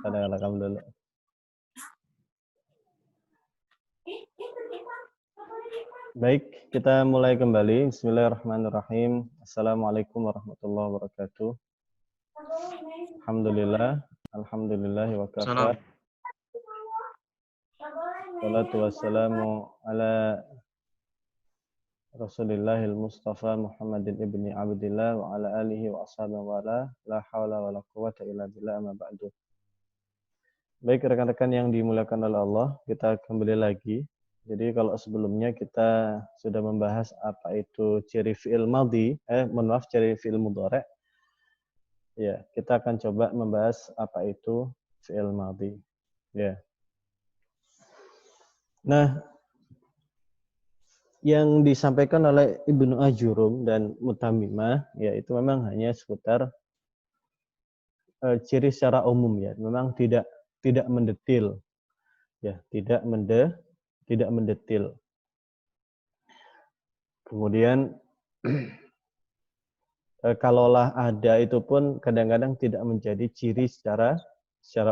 Ada rekam dulu. Baik, kita mulai kembali. Bismillahirrahmanirrahim. Assalamualaikum warahmatullahi wabarakatuh. Alhamdulillah. Alhamdulillahi wa kafa. Salatu wassalamu ala Rasulillahil Mustafa Muhammadin ibni Abdillah wa ala alihi wa ashabihi wa la hawla wa la quwwata illa billah amma ba'du. Baik rekan-rekan yang dimuliakan oleh Allah, kita kembali lagi. Jadi kalau sebelumnya kita sudah membahas apa itu ciri fi'il madhi, ciri fi'il mudhari'. Ya, kita akan coba membahas apa itu fi'il madhi. Ya. Nah, yang disampaikan oleh Ibnu Ajurum dan Mutammimah, ya itu memang hanya seputar ciri secara umum ya, memang tidak mendetil. Ya, tidak mendetil. Kemudian kalaulah ada itu pun kadang-kadang tidak menjadi ciri secara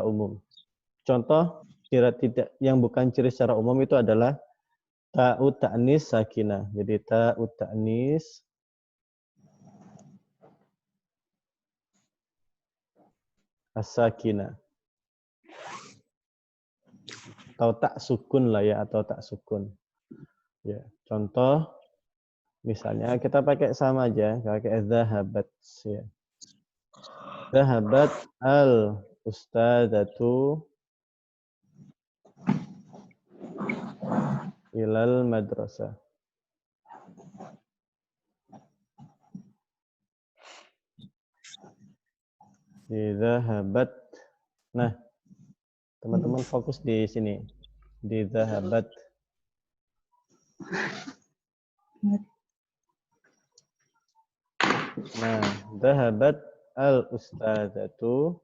umum. Contoh ciri tidak yang bukan ciri secara umum itu adalah ta'u ta'nis sakinah. Jadi ta'u ta'nis as-sakinah. Atau tak sukun lah ya, atau tak sukun. Ya, contoh misalnya kita pakai sama aja, pakai zahabat ya. Zahabat al ustadzatu ilal madrasah. Zahabat. Nah, teman-teman fokus di sini. Di zahabat. Nah, zahabat al ustadzatu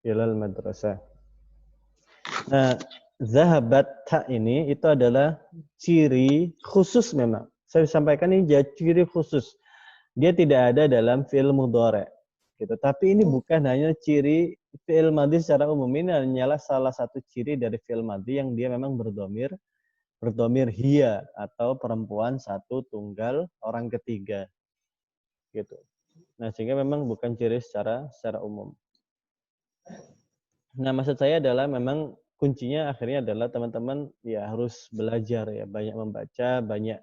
ilal madrasah. Nah, zahabat ta ini itu adalah ciri khusus memang. Saya sampaikan ini ciri khusus. Dia tidak ada dalam fi'il mudhari'. Gitu. Tapi ini bukan hanya ciri fi'il madhi secara umum. Ini hanyalah salah satu ciri dari fi'il madhi yang dia memang berdomir hiya atau perempuan satu tunggal orang ketiga. Gitu. Nah, sehingga memang bukan ciri secara umum. Nah, maksud saya adalah memang kuncinya akhirnya adalah teman-teman ya harus belajar ya, banyak membaca, banyak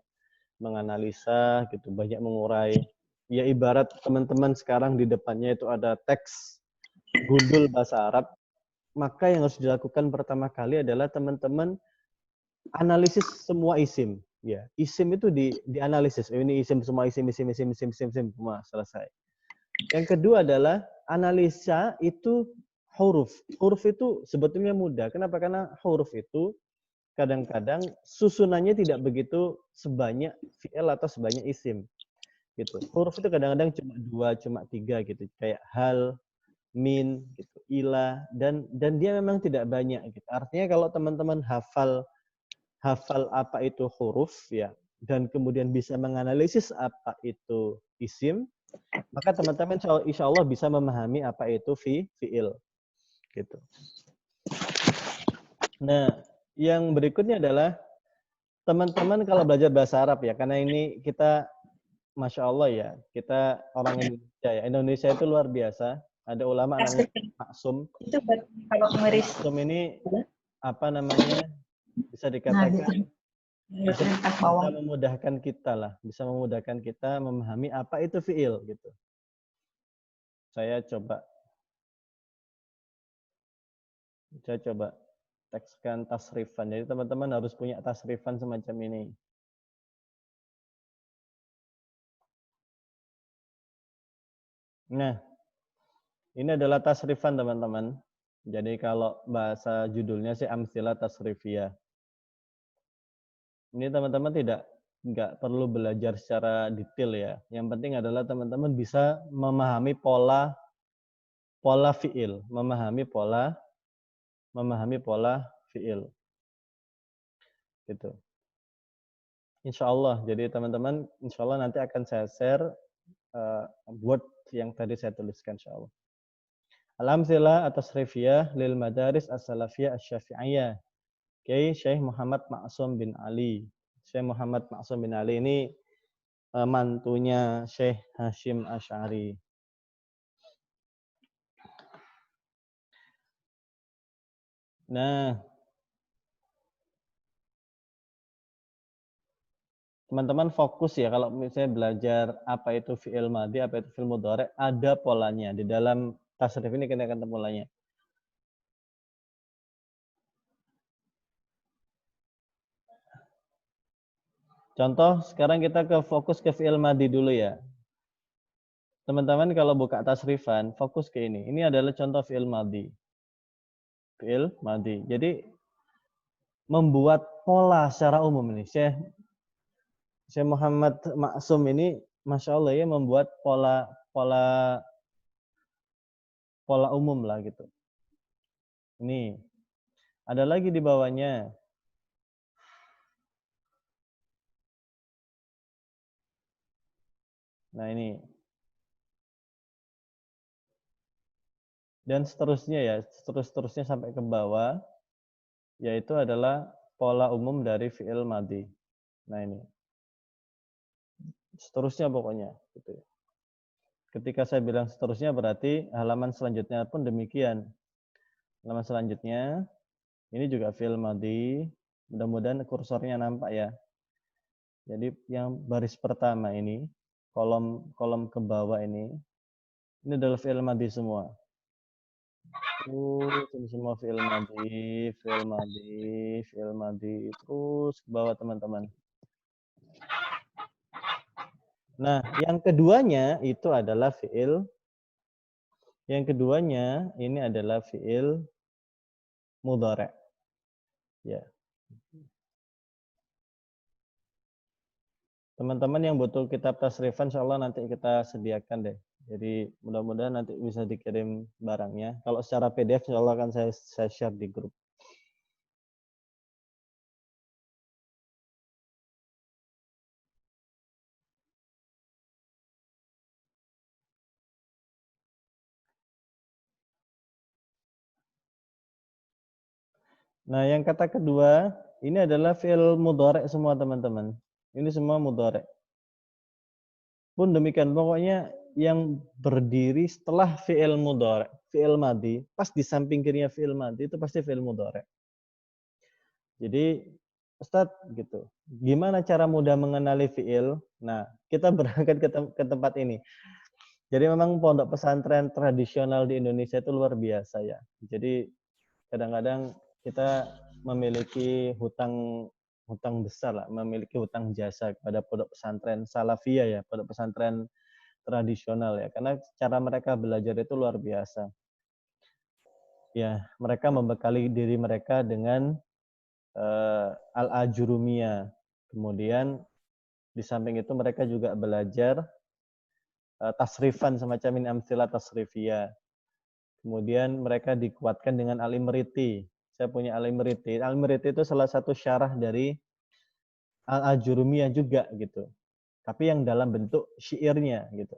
menganalisa gitu, banyak mengurai. Ya ibarat teman-teman sekarang di depannya itu ada teks gundul bahasa Arab, maka yang harus dilakukan pertama kali adalah teman-teman analisis semua isim. Ya, isim itu dianalisis. Ini isim semua isim semua selesai. Yang kedua adalah analisa itu huruf. Huruf itu sebetulnya mudah. Kenapa? Karena huruf itu kadang-kadang susunannya tidak begitu sebanyak fi'il atau sebanyak isim. Gitu. Huruf itu kadang-kadang cuma 2, cuma 3 gitu. Kayak hal, min, gitu, ila, dan dia memang tidak banyak. Gitu. Artinya kalau teman-teman hafal apa itu huruf ya, dan kemudian bisa menganalisis apa itu isim, maka teman-teman insya Allah bisa memahami apa itu fi'il. Gitu. Nah, yang berikutnya adalah teman-teman kalau belajar bahasa Arab ya, karena ini kita Masya Allah ya, kita orang Indonesia ya. Indonesia itu luar biasa. Ada ulama namanya Maksum. Itu kalau ngeris. Maksum ini apa namanya? Bisa dikatakan bisa memudahkan kita lah, bisa memudahkan kita memahami apa itu fi'il gitu. Saya coba tekskan tasrifan. Jadi teman-teman harus punya tasrifan semacam ini. Nah, ini adalah tasrifan teman-teman. Jadi kalau bahasa judulnya sih amsilah tasrifiyah. Ini teman-teman nggak perlu belajar secara detail ya. Yang penting adalah teman-teman bisa memahami pola fi'il, memahami pola fi'il. Gitu. Insya Allah. Jadi teman-teman, insya Allah nanti akan saya share word yang tadi saya tuliskan insyaallah. Al-amtsilah at-tasrifiyah lil madaris as-salafiyah asy-syafi'iyah. Kiai Syekh Muhammad Ma'sum bin Ali. Syekh Muhammad Ma'sum bin Ali ini mantunya Syekh Hashim Asy'ari. Nah, teman-teman fokus ya kalau misalnya belajar apa itu fi'il madhi, apa itu fi'il mudhari', ada polanya. Di dalam tasrif ini kita akan ketemu polanya. Contoh, sekarang kita fokus ke fi'il madhi dulu ya. Teman-teman kalau buka tasrifan, fokus ke ini. Ini adalah contoh fi'il madhi. Fi'il madhi. Jadi, membuat pola secara umum ini. Syekh Muhammad Ma'sum ini, Masya Allah ya, membuat pola umum lah gitu. Ini. Ada lagi di bawahnya. Nah ini. Dan seterusnya ya, seterusnya sampai ke bawah, yaitu adalah pola umum dari fi'il madhi. Nah ini. Seterusnya pokoknya. Gitu ya. Ketika saya bilang seterusnya berarti halaman selanjutnya pun demikian. Halaman selanjutnya, ini juga fi'il madhi. Mudah-mudahan kursornya nampak ya. Jadi yang baris pertama ini, kolom ke bawah ini adalah fi'il madhi semua. Ini semua fi'il madhi, terus ke bawah teman-teman. Nah, yang keduanya itu adalah fi'il. Yang keduanya ini adalah fi'il mudhari'. Ya. Teman-teman yang butuh kitab tasrifan insyaallah nanti kita sediakan deh. Jadi mudah-mudahan nanti bisa dikirim barangnya. Kalau secara PDF insyaallah akan saya share di grup. Nah, yang kata kedua, ini adalah fi'il mudhari' semua teman-teman. Ini semua mudhari'. Pun demikian, pokoknya yang berdiri setelah fi'il mudhari', fi'il madhi, pas di samping kirinya fi'il madhi itu pasti fi'il mudhari'. Jadi, Ustadz gitu, gimana cara mudah mengenali fi'il? Nah, kita berangkat ke tempat ini. Jadi memang pondok pesantren tradisional di Indonesia itu luar biasa ya. Jadi kadang-kadang kita memiliki hutang besar lah, memiliki hutang jasa kepada pondok pesantren salafiyah ya, pondok pesantren tradisional ya, karena cara mereka belajar itu luar biasa. Ya, mereka membekali diri mereka dengan al-ajurumiyah. Kemudian di samping itu mereka juga belajar tasrifan semacam ini, amtsilah tasrifiyah. Kemudian mereka dikuatkan dengan al-imriti. Saya punya al-imriti. Al-imriti itu salah satu syarah dari al-ajurumiyah juga gitu. Tapi yang dalam bentuk syairnya gitu.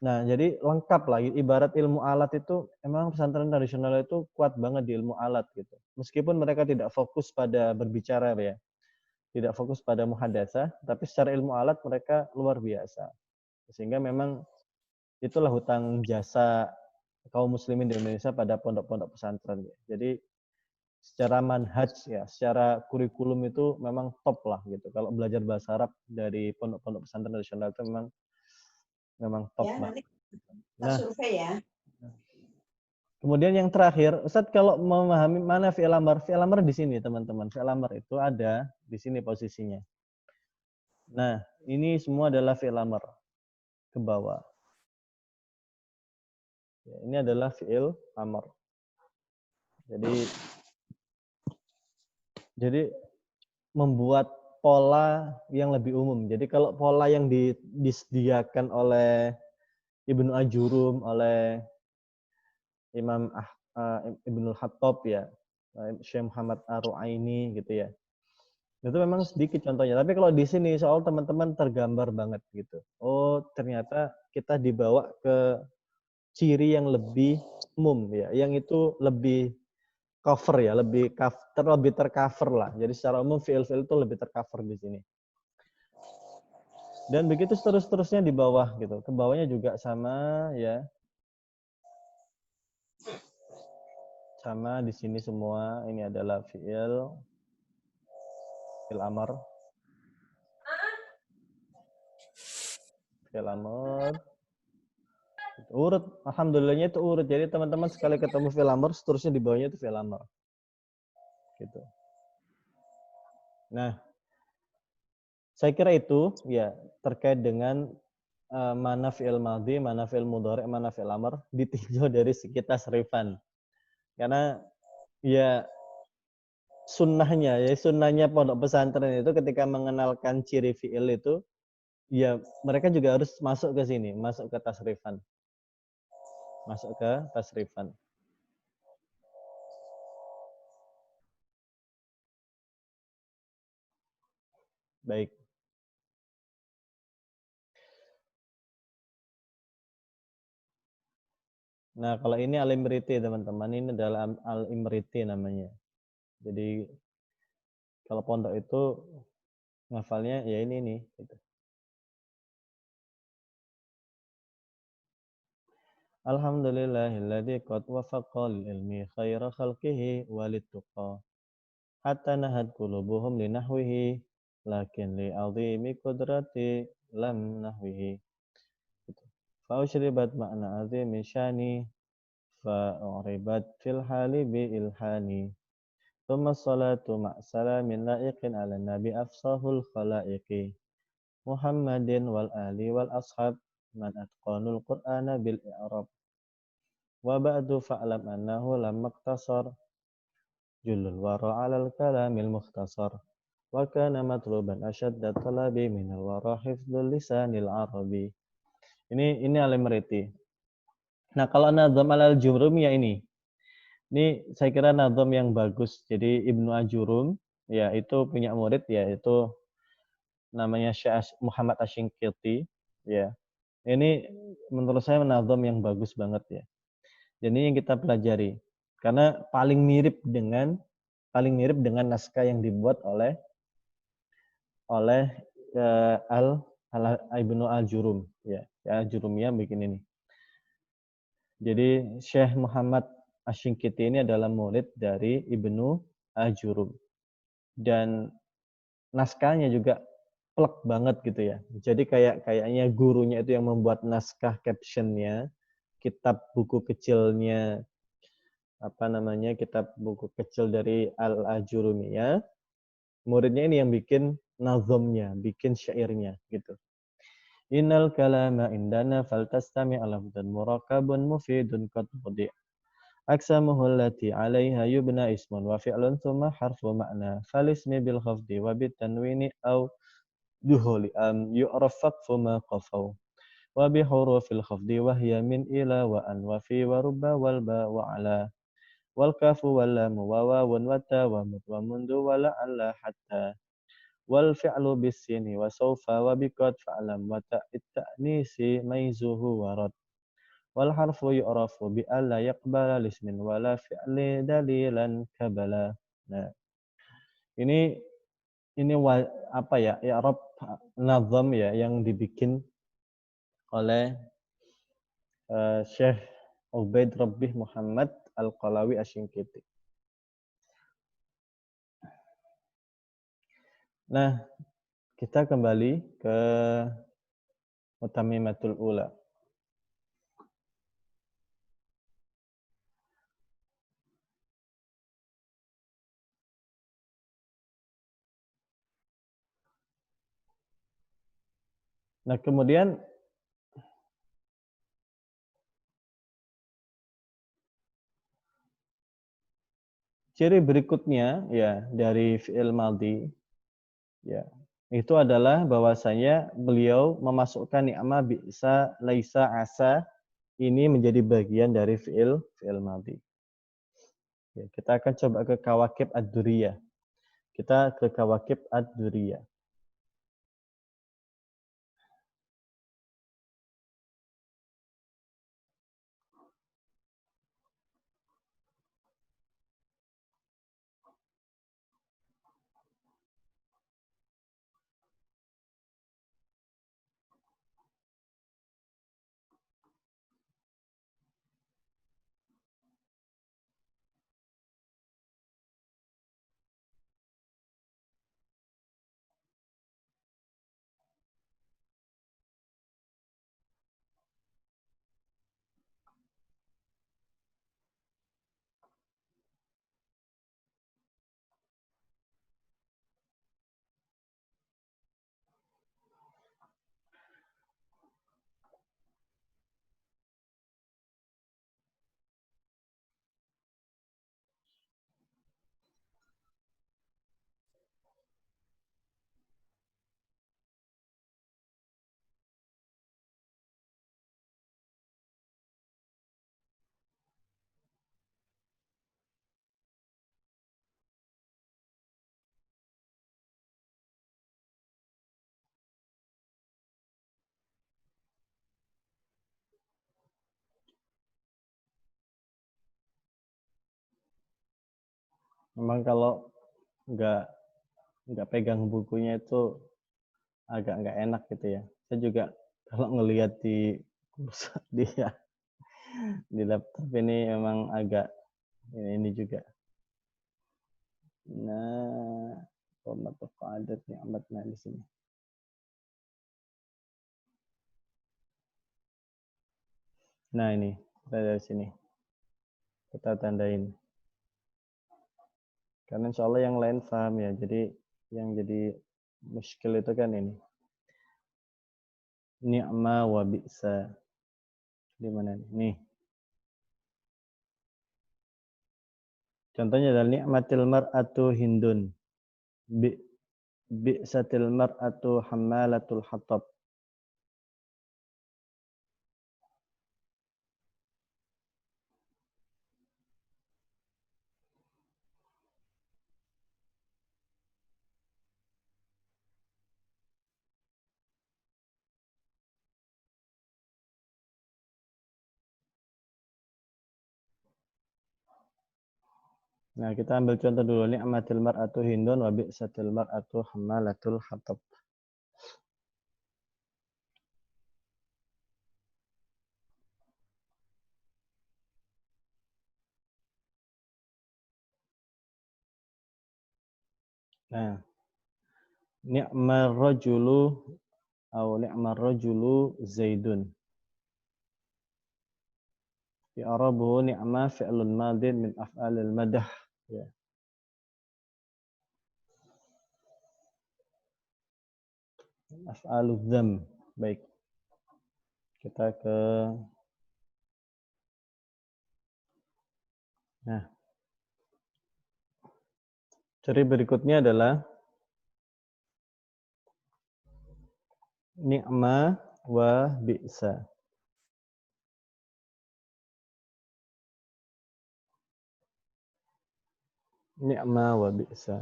Nah, jadi lengkap lah. Ibarat ilmu alat itu, emang pesantren tradisional itu kuat banget di ilmu alat gitu. Meskipun mereka tidak fokus pada berbicara ya. Tidak fokus pada muhadatsah, tapi secara ilmu alat mereka luar biasa. Sehingga memang itulah hutang jasa kaum muslimin di Indonesia pada pondok-pondok pesantren. Jadi secara manhaj ya, secara kurikulum itu memang top lah gitu. Kalau belajar bahasa Arab dari pondok-pondok pesantren nasional itu memang top ya, banget. Nah, survei ya. Kemudian yang terakhir, Ustadz kalau memahami mana fi'il amr di sini teman-teman. Fi'il amr itu ada di sini posisinya. Nah, ini semua adalah fi'il amr ke bawah. Ya, ini adalah fi'il amr. Jadi membuat pola yang lebih umum. Jadi kalau pola yang disediakan oleh Ibnu Ajurum, oleh Imam Ibnul Khattab ya, Syekh Muhammad Ar-Ru'aini gitu ya. Itu memang sedikit contohnya. Tapi kalau di sini soal teman-teman tergambar banget gitu. Oh, ternyata ternyata kita dibawa ke ciri yang lebih umum ya, yang itu lebih cover ya, lebih tercover lah. Jadi secara umum fiil-fiil itu lebih tercover di sini. Dan begitu seterusnya di bawah gitu. Ke bawahnya juga sama ya. Sama di sini semua. Ini adalah fiil amar. Fiil amar. Urut, alhamdulillahnya itu urut. Jadi teman-teman sekali ketemu fiil amar, seterusnya di bawahnya itu fiil amar. Gitu. Nah, saya kira itu ya terkait dengan mana fi'il madhi, mana fi'il mudhari', mana fi'il amr ditinjau dari segi tasrifan. Karena ya sunnahnya pondok pesantren itu ketika mengenalkan ciri fi'il itu ya mereka juga harus masuk ke sini, masuk ke tasrifan. Masuk ke tasrifan. Baik. Nah, kalau ini Al-Imriti teman-teman, ini adalah Al-Imriti namanya. Jadi kalau pondok itu ngafalnya ya ini nih gitu. Alhamdulillahilladzi qad wafaqa lil ilmi khaira khalqihi walittuqa hatta nahat qulubuhum linahwihi lakin li azimi qudrati lam nahwihi. Fa usyribat makna azimi syani fa uribat fil hali bi ilhani. Thumma salatu ma'salamin la'iqin ala nabi afsahul khalaiqi Muhammadin wal ali wal ashab man atqanul qur'ana bil i'rab. Wa ba'du fa'lam annahu lam maktasar julul wara 'alal kalamil mukhtasar wa kana matluban asyadda talabi minal wara hifdzul lisanil arabi. Ini Al-Imriti. Nah, kalau Nadham al-Jurumi ya ini. Ini saya kira nadham yang bagus. Jadi Ibnu Ajurum ya itu punya murid ya itu namanya Syekh Muhammad Asy-Syinkiti ya. Ini menurut saya nadham yang bagus banget ya. Jadi yang kita pelajari karena paling mirip dengan naskah yang dibuat oleh Ibnu Al-Jurum ya. Ya Jurumiyah bikin ini. Jadi Syekh Muhammad Asy-Syinkiti ini adalah murid dari Ibnu Al-Jurum. Dan naskahnya juga plek banget gitu ya. Jadi kayaknya gurunya itu yang membuat naskah captionnya, kitab buku kecilnya kitab buku kecil dari Al-Ajurumiyah. Muridnya ini yang bikin nazomnya, bikin syairnya gitu. Innal kalama indana faltastami alafdan murakabun mufidun qad mudi. Aksamuhu allati 'alaiha yubna ismun wa fi'lun thumma harfu ma'na. Falismi bil khafdi wa bit tanwini aw duhuli yu'raf faqfu ma qafaw. Wa bi hurufil khafdi wa hiya min ila wa an wa fi wa rubba wal ba wa ala. Wal kafu wal lamu wa wawun wa ta wa mut wa mundu wa la'alla hatta. Wal fi'lu bis sini wa sawfa wa bi qad fa'lam wa ta'it ta'nisi maizuhu wa rad. Wal harfu yu'rafu bi alla yaqbala lismin wala fi'li dalilan kabala. Nah, ini i'rab nazam ya yang dibikin oleh Syekh Ubaid Rabbih Muhammad Al-Qalawi Asy-Syinkiti. Nah, kita kembali ke Mutammimatul Ula. Nah, kemudian ciri berikutnya ya dari fi'il madhi ya itu adalah bahwasanya beliau memasukkan ni'ma bisa laisa asa ini menjadi bagian dari fi'il madhi. Ya, kita akan coba ke Kawakib Ad-Duriyah. Kita ke Kawakib Ad-Duriyah. Memang kalau nggak pegang bukunya itu agak nggak enak gitu ya. Saya juga kalau ngelihat di dia di laptop ini memang agak ini juga. Nah, formatul qadat ni'matna di sini. Nah, ini kita dari sini. Kita tandain. Karena insya Allah yang lain paham ya. Jadi yang jadi muskil itu kan ini. Ni'ma wa bi'sa. Di mana nih? Nih. Contohnya adalah ni'matil mar'atu hindun. Bi'satil mar'atu hammalatul hatab. Nah, kita ambil contoh dulu. Ni'matil mar'atu hindun wa bi'satil mar'atu hammalatul hatab. Nah, ni'mar rajulu atau ni'mar rajulu zaidun. I'rabuhu ni'ma fi'lun madin min af'alil madah. Ya. Af'alul dzam. Baik. Kita ke Nah, ciri berikutnya adalah ni'ma wa bi'sa. Ni'ma wa bi'sa.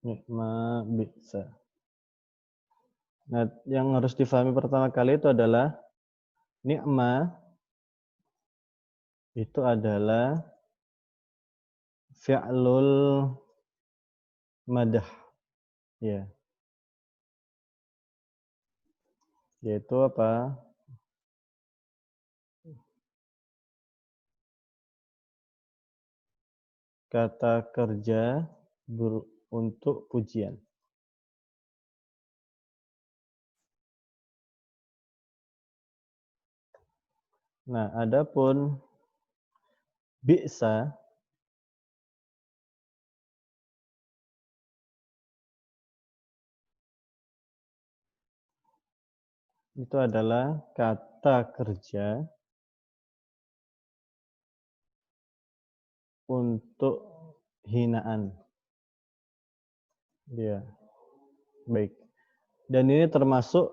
Ni'ma bi'sa. Nah, yang harus difahami pertama kali itu adalah ni'ma itu adalah fi'lul madah. Ya. Yaitu apa? Kata kerja untuk pujian. Nah, adapun bi'sa itu adalah kata kerja untuk hinaan. Ya, baik. Dan ini termasuk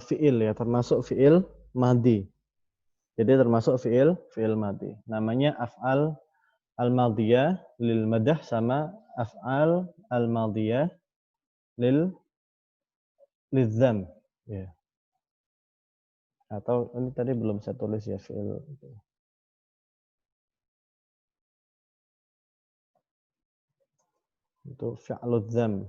fi'il ya, termasuk fi'il madhi. Jadi termasuk fi'il madhi. Namanya af'al al-madhiyah lil madah sama af'al al-madhiyah lidzam. Ya. Atau ini tadi belum saya tulis ya fi'il. Itu fi'lul dzam.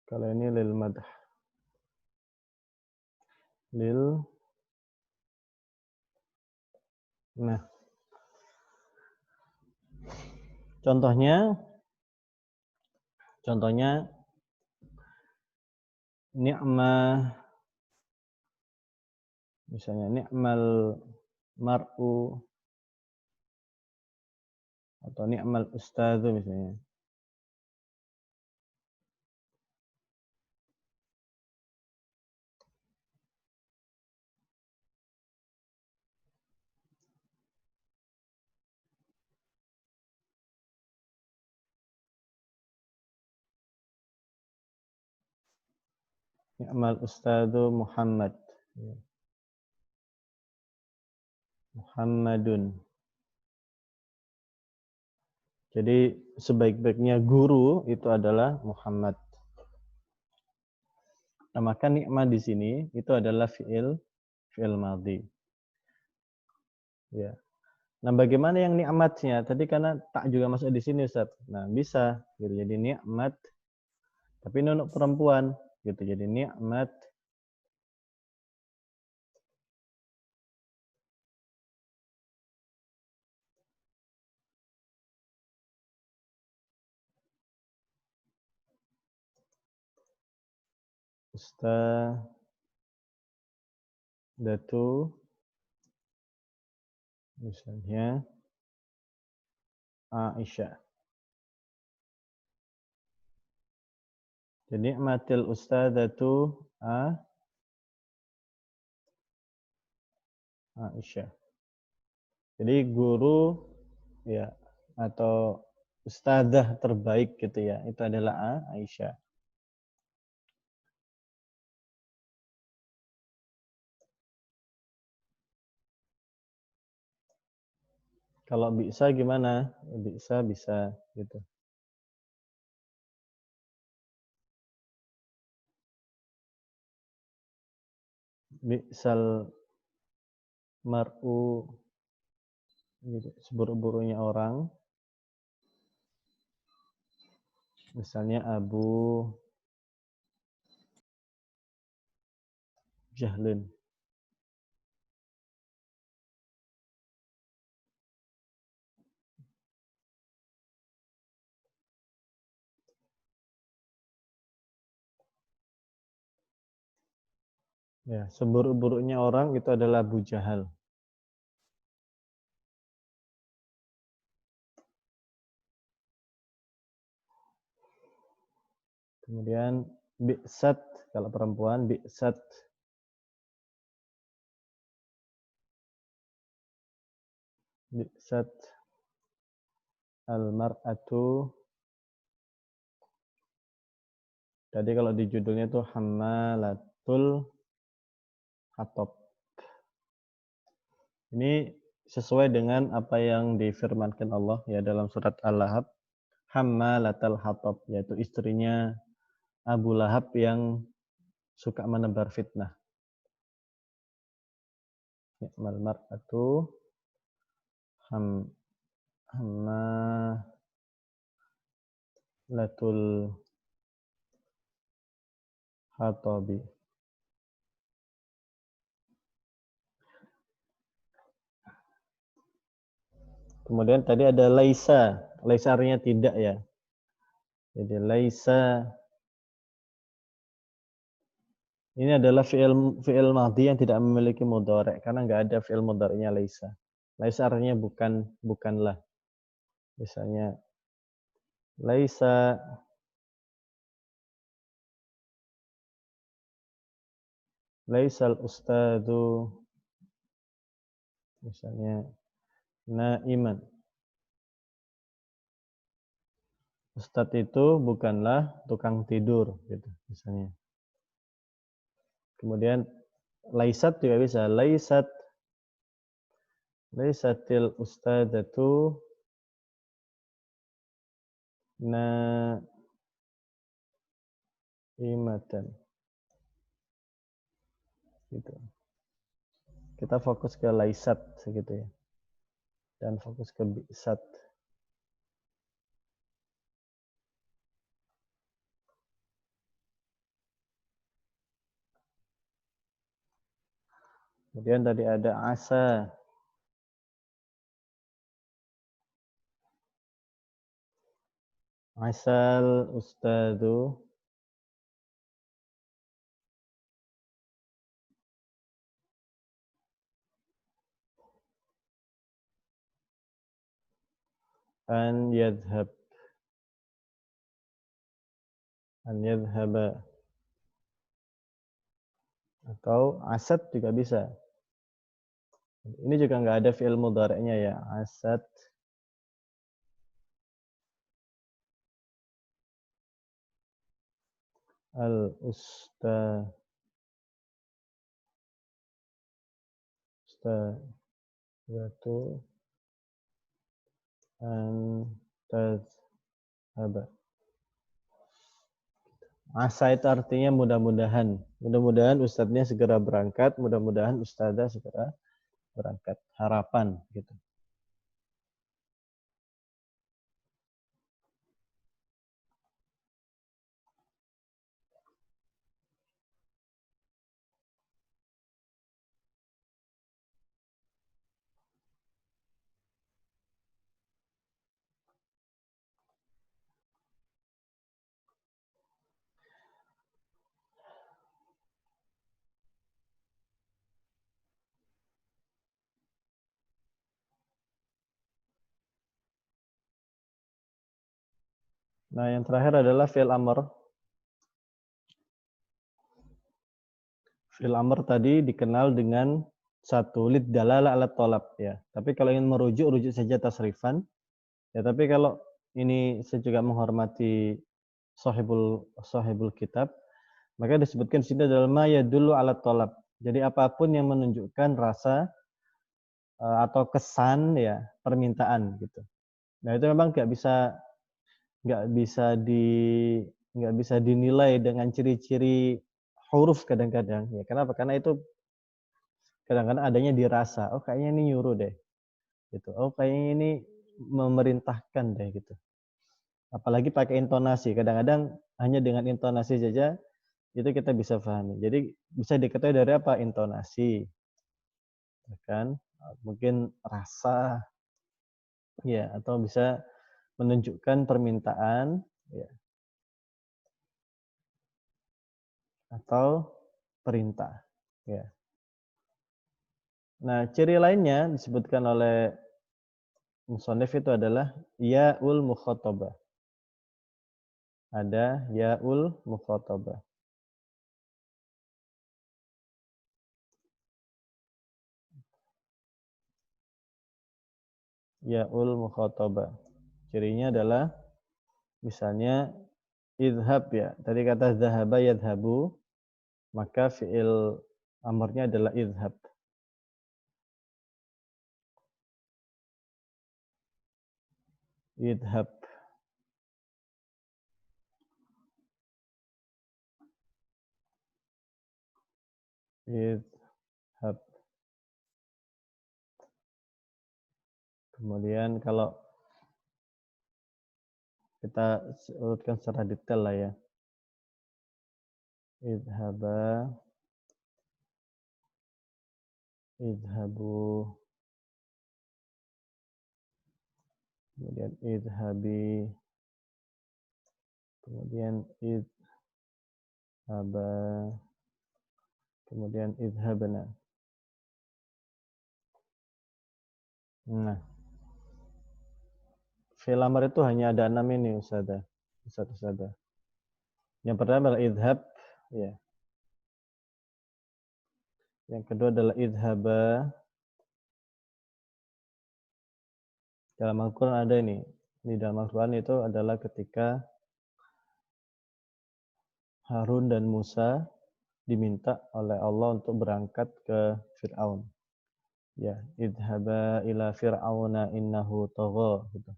Kalau ini lil madah. Nah, contohnya ni'ma, misalnya ni'mal mar'u atau ni'mal ustadzu misalnya. Ni'mal ustadzu Muhammad. Muhammadun. Jadi sebaik-baiknya guru itu adalah Muhammad. Nah, maka ni'mah di sini itu adalah fi'il madhi. Ya. Nah, bagaimana yang ni'matnya? Tadi karena tak juga masuk di sini, Ustaz. Nah, bisa gitu. Jadi ni'mat tapi ini untuk perempuan gitu. Jadi ni'mat ustadzatu misalnya Aisyah. Jadi ni'matil ustadzatu Aisyah. Jadi guru ya atau ustadzah terbaik gitu ya, itu adalah Aisyah. Kalau bisa gimana? Bisa gitu. Bi'sal mar'u gitu, seburuk-buruknya orang. Misalnya Abu Jahlin. Ya, seburuk-buruknya orang itu adalah Abu Jahal. Kemudian bi'sat kalau perempuan bi'sat al-mar'atu. Tadi kalau di judulnya itu hammalatul hatab. Ini sesuai dengan apa yang difirmankan Allah ya dalam surat Al-Lahab, hammalatul hatab, yaitu istrinya Abu Lahab yang suka menebar fitnah. Ni'mal mar'atu hammalatul hatabi. Kemudian tadi ada laisa. Laisa artinya tidak ya. Jadi laisa ini adalah fi'il madhi yang tidak memiliki mudhari' karena enggak ada fi'il mudhari'nya laisa. Laisa artinya bukanlah. Misalnya laisa laisal ustadu misalnya naiman. Ustadz itu bukanlah tukang tidur gitu misalnya. Kemudian laisat juga bisa laisatil ustadatu naimatan. Gitu. Kita fokus ke laisat gitu ya. Dan fokus ke bi'sat. Kemudian tadi ada asa. Asal ustadu an yadhhaba atau asad juga bisa. Ini juga nggak ada fi'il mudhari'nya ya. Asad Ustadzatu an tadhhaba. Asa itu artinya mudah-mudahan. Mudah-mudahan ustadznya segera berangkat, mudah-mudahan ustadzah segera berangkat. Harapan gitu. Nah, yang terakhir adalah fi'il amr. Fi'il amr tadi dikenal dengan satu lid dalalah ala tolab ya. Tapi kalau ingin merujuk, rujuk saja tasrifan. Ya, tapi kalau ini saya juga menghormati sahibul kitab, maka disebutkan di sini adalah ma yadullu ala tolab. Jadi apapun yang menunjukkan rasa atau kesan ya permintaan gitu. Nah, itu memang nggak bisa dinilai dengan ciri-ciri huruf kadang-kadang ya. Kenapa? Karena itu kadang-kadang adanya dirasa. Oh, kayaknya ini nyuruh deh. Gitu. Oh, kayaknya ini memerintahkan deh gitu. Apalagi pakai intonasi. Kadang-kadang hanya dengan intonasi saja itu kita bisa pahami. Jadi bisa diketahui dari apa? Intonasi. Kan? Mungkin rasa ya, atau bisa menunjukkan permintaan ya, atau perintah ya. Nah, ciri lainnya disebutkan oleh musannif itu adalah ya'ul mukhatabah. Ada ya'ul mukhatabah. Ya'ul mukhatabah. Cirinya adalah misalnya idhab ya. Tadi kata zahaba yadhabu, maka fi'il amrnya adalah idhab. Idhab. Idhab. Kemudian kalau kita urutkan secara detail lah ya. Idhaba. Idhabu. Kemudian idhabi. Kemudian idhaba. Kemudian idhabna. Nah, fi'il amr itu hanya ada 6 ini Ustazah. Ustazah. Yang pertama adalah idhab ya. Yang kedua adalah idhaba. Dalam Al-Quran ada ini. Di dalam Al-Quran itu adalah ketika Harun dan Musa diminta oleh Allah untuk berangkat ke Fir'aun. Ya, idhaba ila fir'auna innahu tagha gitu.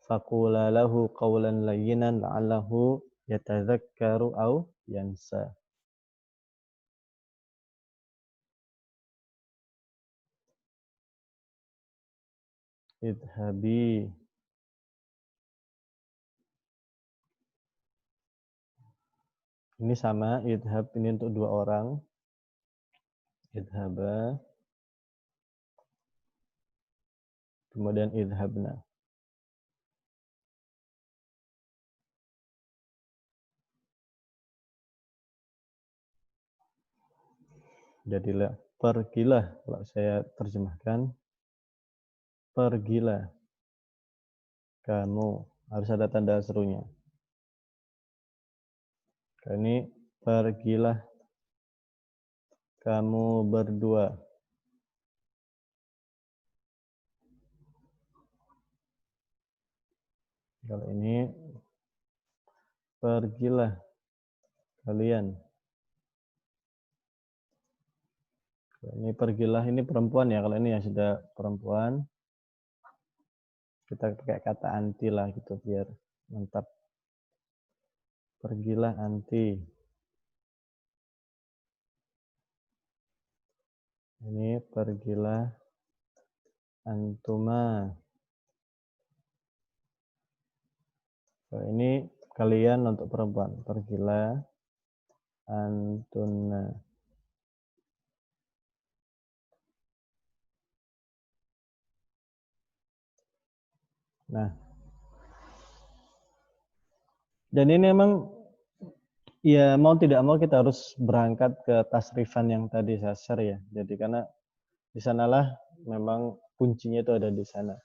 Faqula lahu qawlan layyinan la'allahu yatadzakkaru aw yansa. Idhabi. Ini sama, idhab ini untuk 2 orang. Idhaba. Kemudian idhabna. Jadilah pergilah, kalau saya terjemahkan. Pergilah kamu, harus ada tanda serunya. Ini pergilah kamu berdua. Kalau ini Pergilah kalian. Ini pergilah, ini perempuan ya. Kalau ini yang sudah perempuan, kita pakai kata anti lah gitu biar mantap. Pergilah anti. Ini pergilah antuma. Ini kalian untuk perempuan. Pergilah antuna. Nah, dan ini memang ya mau tidak mau kita harus berangkat ke tasrifan yang tadi saya share ya. Jadi karena di sanalah memang kuncinya itu ada di sana.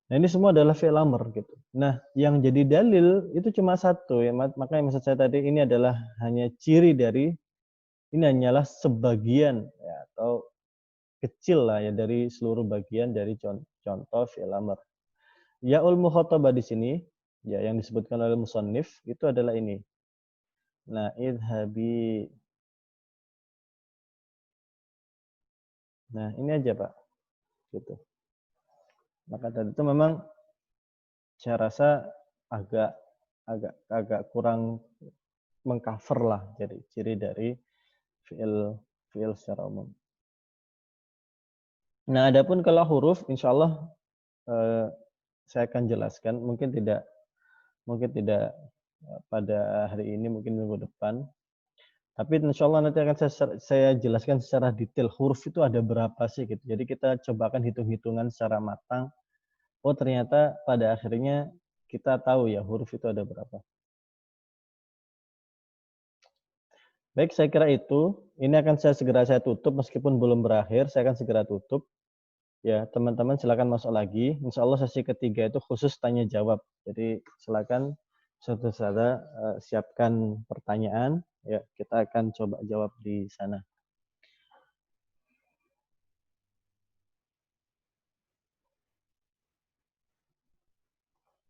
Nah ini semua adalah fi'il amr gitu. Nah yang jadi dalil itu cuma satu ya. Makanya maksud saya tadi ini adalah hanya ciri dari, ini hanyalah sebagian ya, atau kecil lah ya dari seluruh bagian dari contoh fi'il amr. Ya'ul mukhatabah di sini ya yang disebutkan oleh musannif itu adalah ini. Nah, idhabi. Nah, ini aja, Pak. Gitu. Maka tadi itu memang saya rasa agak kurang mengcover lah jadi ciri dari fi'il secara umum. Nah, adapun kalau huruf insya Allah saya akan jelaskan, mungkin tidak pada hari ini, mungkin minggu depan. Tapi insya Allah nanti akan saya jelaskan secara detail huruf itu ada berapa sih gitu. Jadi kita cobakan hitung-hitungan secara matang. Oh ternyata pada akhirnya kita tahu ya huruf itu ada berapa. Baik, saya kira itu. Ini akan segera saya tutup meskipun belum berakhir. Saya akan segera tutup. Ya teman-teman silakan masuk lagi. Insya Allah sesi ketiga itu khusus tanya jawab. Jadi silakan saudara siapkan pertanyaan. Ya kita akan coba jawab di sana.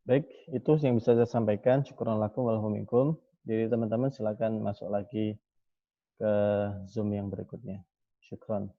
Baik, itu yang bisa saya sampaikan. Syukuran lakum walhamdulillah. Jadi teman-teman silakan masuk lagi ke Zoom yang berikutnya. Syukran.